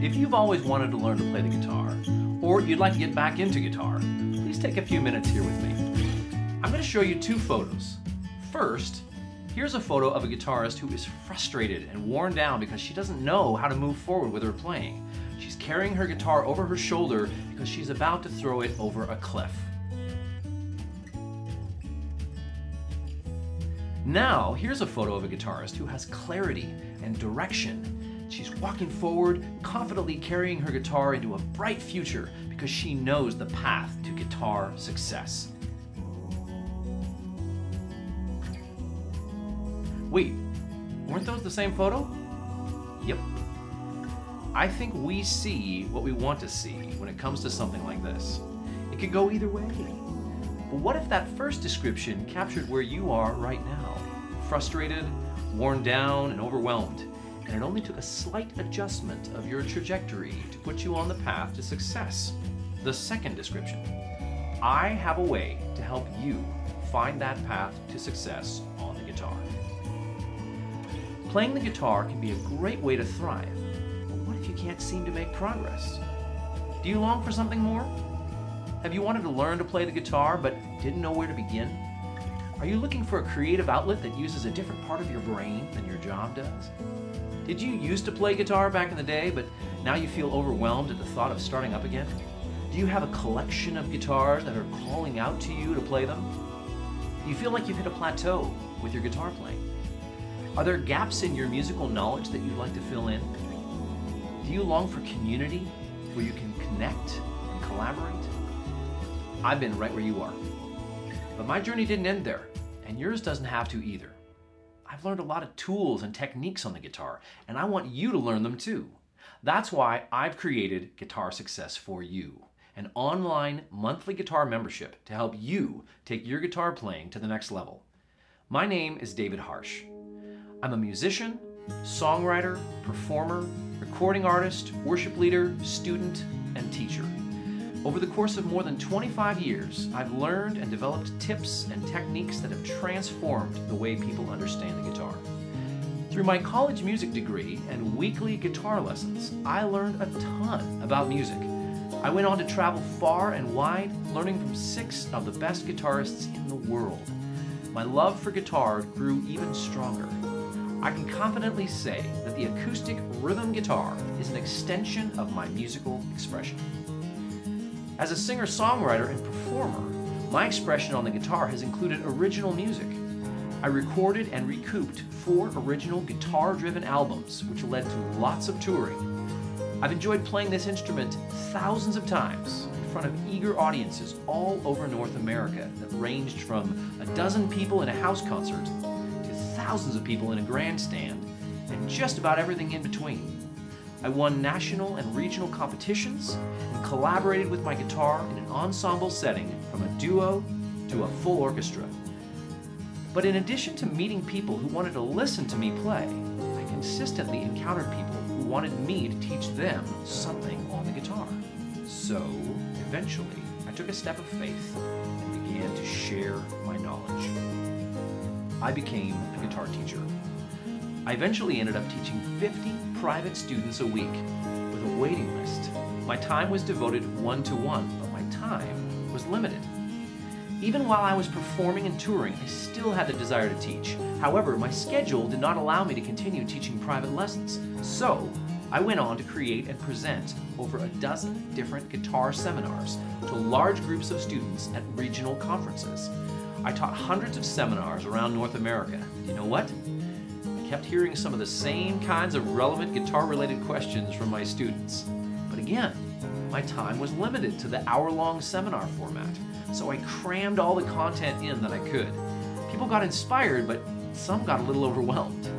If you've always wanted to learn to play the guitar, or you'd like to get back into guitar, please take a few minutes here with me. I'm going to show you two photos. First, here's a photo of a guitarist who is frustrated and worn down because she doesn't know how to move forward with her playing. She's carrying her guitar over her shoulder because she's about to throw it over a cliff. Now, here's a photo of a guitarist who has clarity and direction. She's walking forward, confidently carrying her guitar into a bright future because she knows the path to guitar success. Wait, weren't those the same photo? Yep. I think we see what we want to see when it comes to something like this. It could go either way. But what if that first description captured where you are right now? Frustrated, worn down, and overwhelmed. And it only took a slight adjustment of your trajectory to put you on the path to success. The second description. I have a way to help you find that path to success on the guitar. Playing the guitar can be a great way to thrive, but what if you can't seem to make progress? Do you long for something more? Have you wanted to learn to play the guitar but didn't know where to begin? Are you looking for a creative outlet that uses a different part of your brain than your job does? Did you used to play guitar back in the day, but now you feel overwhelmed at the thought of starting up again? Do you have a collection of guitars that are calling out to you to play them? Do you feel like you've hit a plateau with your guitar playing? Are there gaps in your musical knowledge that you'd like to fill in? Do you long for community where you can connect and collaborate? I've been right where you are. But my journey didn't end there, and yours doesn't have to either. I've learned a lot of tools and techniques on the guitar, and I want you to learn them too. That's why I've created Guitar Success for You, an online monthly guitar membership to help you take your guitar playing to the next level. My name is David Harsh. I'm a musician, songwriter, performer, recording artist, worship leader, student, and teacher. Over the course of more than 25 years, I've learned and developed tips and techniques that have transformed the way people understand the guitar. Through my college music degree and weekly guitar lessons, I learned a ton about music. I went on to travel far and wide, learning from 6 of the best guitarists in the world. My love for guitar grew even stronger. I can confidently say that the acoustic rhythm guitar is an extension of my musical expression. As a singer-songwriter and performer, my expression on the guitar has included original music. I recorded and recouped 4 original guitar-driven albums, which led to lots of touring. I've enjoyed playing this instrument thousands of times in front of eager audiences all over North America that ranged from a dozen people in a house concert to thousands of people in a grandstand and just about everything in between. I won national and regional competitions and collaborated with my guitar in an ensemble setting from a duo to a full orchestra. But in addition to meeting people who wanted to listen to me play, I consistently encountered people who wanted me to teach them something on the guitar. So, eventually, I took a step of faith and began to share my knowledge. I became a guitar teacher. I eventually ended up teaching 50 private students a week with a waiting list. My time was devoted one-to-one, but my time was limited. Even while I was performing and touring, I still had the desire to teach. However, my schedule did not allow me to continue teaching private lessons. So, I went on to create and present over a dozen different guitar seminars to large groups of students at regional conferences. I taught hundreds of seminars around North America. And you know what? I kept hearing some of the same kinds of relevant guitar-related questions from my students. But again, my time was limited to the hour-long seminar format, so I crammed all the content in that I could. People got inspired, but some got a little overwhelmed.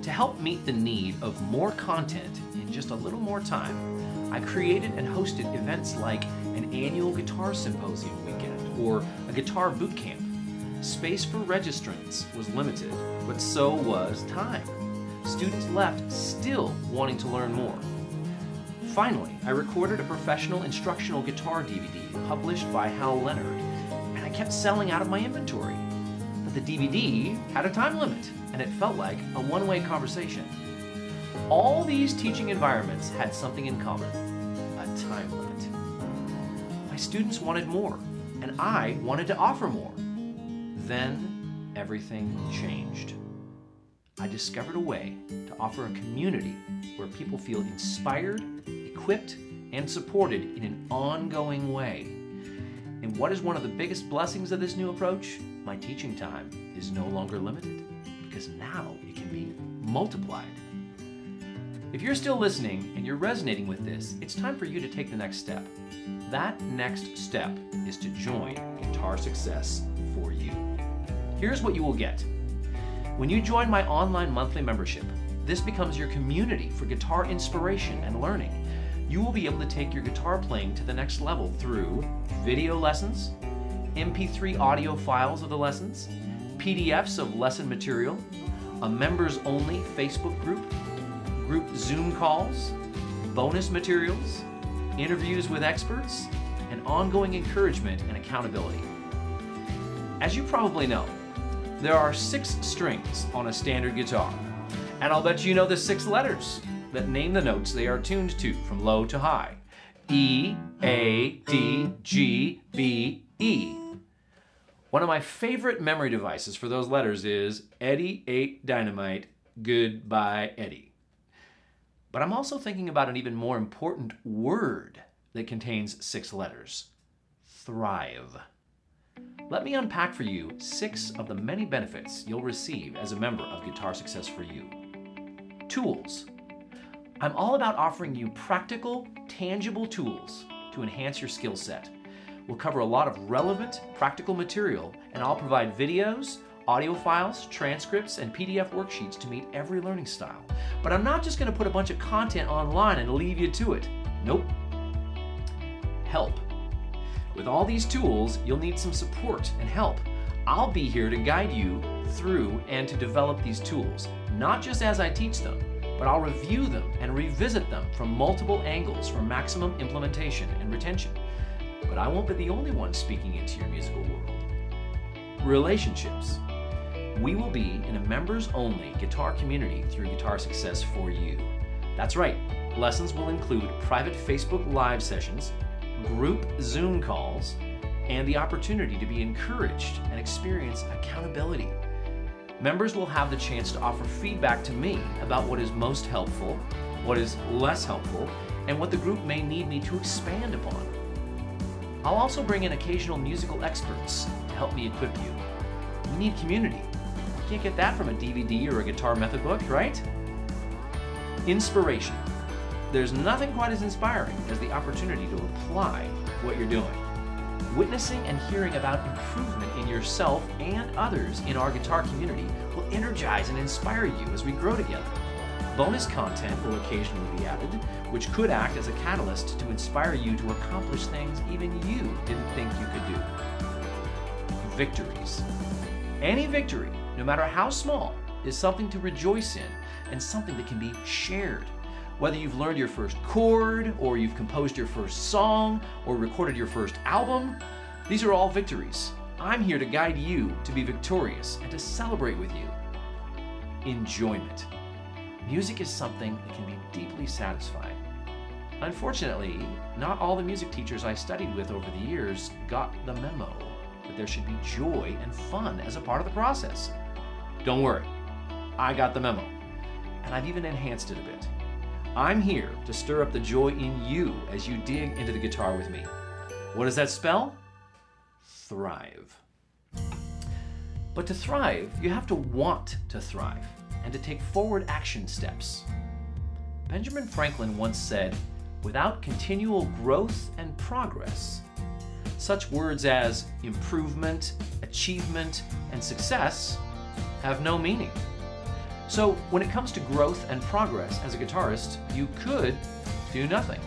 To help meet the need of more content in just a little more time, I created and hosted events like an annual guitar symposium weekend or a guitar boot camp. Space for registrants was limited, but so was time. Students left still wanting to learn more. Finally, I recorded a professional instructional guitar DVD published by Hal Leonard, and I kept selling out of my inventory. But the DVD had a time limit, and it felt like a one-way conversation. All these teaching environments had something in common: a time limit. My students wanted more, and I wanted to offer more. Then everything changed. I discovered a way to offer a community where people feel inspired, equipped, and supported in an ongoing way. And what is one of the biggest blessings of this new approach? My teaching time is no longer limited, because now it can be multiplied. If you're still listening and you're resonating with this, it's time for you to take the next step. That next step is to join Guitar Success for You. Here's what you will get. When you join my online monthly membership, this becomes your community for guitar inspiration and learning. You will be able to take your guitar playing to the next level through video lessons, MP3 audio files of the lessons, PDFs of lesson material, a members-only Facebook group Zoom calls, bonus materials, interviews with experts, and ongoing encouragement and accountability. As you probably know, there are 6 strings on a standard guitar, and I'll bet you know the 6 letters that name the notes they are tuned to from low to high. E, A, D, G, B, E. One of my favorite memory devices for those letters is Eddie ate dynamite, goodbye Eddie. But I'm also thinking about an even more important word that contains 6 letters: thrive. Let me unpack for you 6 of the many benefits you'll receive as a member of Guitar Success for You. Tools. I'm all about offering you practical, tangible tools to enhance your skill set. We'll cover a lot of relevant, practical material, and I'll provide videos, audio files, transcripts, and PDF worksheets to meet every learning style. But I'm not just going to put a bunch of content online and leave you to it. Nope. Help. With all these tools, you'll need some support and help. I'll be here to guide you through and to develop these tools, not just as I teach them, but I'll review them and revisit them from multiple angles for maximum implementation and retention. But I won't be the only one speaking into your musical world. Relationships. We will be in a members-only guitar community through Guitar Success for You. That's right, lessons will include private Facebook Live sessions, group Zoom calls, and the opportunity to be encouraged and experience accountability. Members will have the chance to offer feedback to me about what is most helpful, what is less helpful, and what the group may need me to expand upon. I'll also bring in occasional musical experts to help me equip you. We need community. You can't get that from a DVD or a Guitar Method book, right? Inspiration. There's nothing quite as inspiring as the opportunity to apply what you're doing. Witnessing and hearing about improvement in yourself and others in our guitar community will energize and inspire you as we grow together. Bonus content will occasionally be added, which could act as a catalyst to inspire you to accomplish things even you didn't think you could do. Victories. Any victory, no matter how small, is something to rejoice in and something that can be shared. Whether you've learned your first chord, or you've composed your first song, or recorded your first album, these are all victories. I'm here to guide you to be victorious and to celebrate with you. Enjoyment. Music is something that can be deeply satisfying. Unfortunately, not all the music teachers I studied with over the years got the memo that there should be joy and fun as a part of the process. Don't worry, I got the memo, and I've even enhanced it a bit. I'm here to stir up the joy in you as you dig into the guitar with me. What does that spell? Thrive. But to thrive, you have to want to thrive and to take forward action steps. Benjamin Franklin once said, "Without continual growth and progress, such words as improvement, achievement, and success have no meaning." So when it comes to growth and progress as a guitarist, you could do nothing.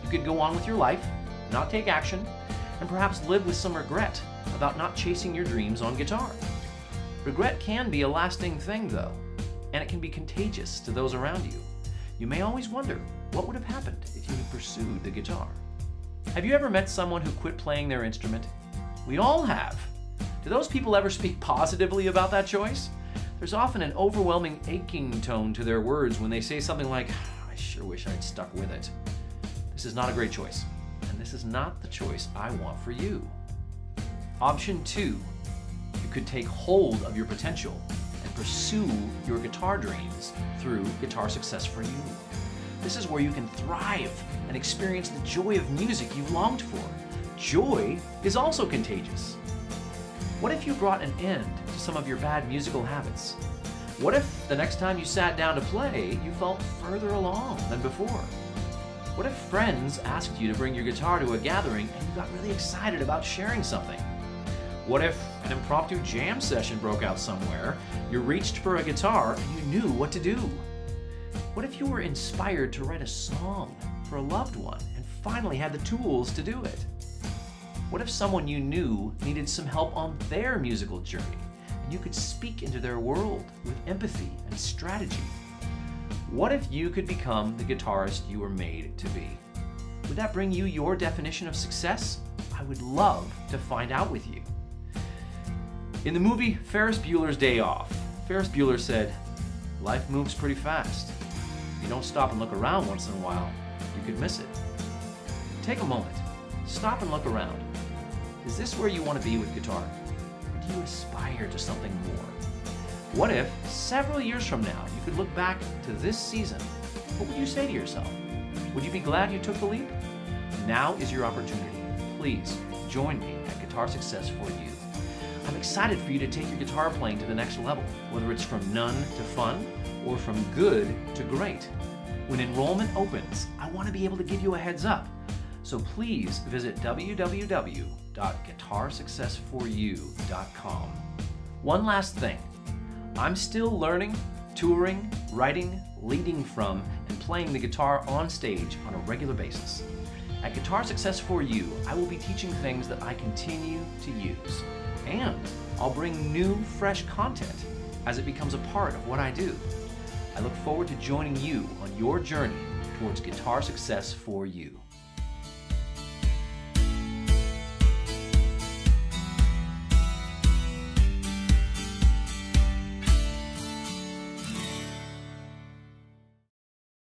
You could go on with your life, not take action, and perhaps live with some regret about not chasing your dreams on guitar. Regret can be a lasting thing though, and it can be contagious to those around you. You may always wonder what would have happened if you had pursued the guitar. Have you ever met someone who quit playing their instrument? We all have. Do those people ever speak positively about that choice? There's often an overwhelming aching tone to their words when they say something like, "I sure wish I'd stuck with it." This is not a great choice, and this is not the choice I want for you. Option 2, you could take hold of your potential and pursue your guitar dreams through Guitar Success for You. This is where you can thrive and experience the joy of music you've longed for. Joy is also contagious. What if you brought an end to some of your bad musical habits? What if the next time you sat down to play, you felt further along than before? What if friends asked you to bring your guitar to a gathering and you got really excited about sharing something? What if an impromptu jam session broke out somewhere, you reached for a guitar and you knew what to do? What if you were inspired to write a song for a loved one and finally had the tools to do it? What if someone you knew needed some help on their musical journey and you could speak into their world with empathy and strategy? What if you could become the guitarist you were made to be? Would that bring you your definition of success? I would love to find out with you. In the movie Ferris Bueller's Day Off, Ferris Bueller said, "Life moves pretty fast. If you don't stop and look around once in a while, you could miss it." Take a moment. Stop and look around. Is this where you want to be with guitar? Or do you aspire to something more? What if, several years from now, you could look back to this season? What would you say to yourself? Would you be glad you took the leap? Now is your opportunity. Please join me at Guitar Success for You. I'm excited for you to take your guitar playing to the next level, whether it's from none to fun or from good to great. When enrollment opens, I want to be able to give you a heads up. So please visit www.guitarsuccessforyou.com. One last thing. I'm still learning, touring, writing, leading from, and playing the guitar on stage on a regular basis. At Guitar Success for You, I will be teaching things that I continue to use. And I'll bring new, fresh content as it becomes a part of what I do. I look forward to joining you on your journey towards Guitar Success for You.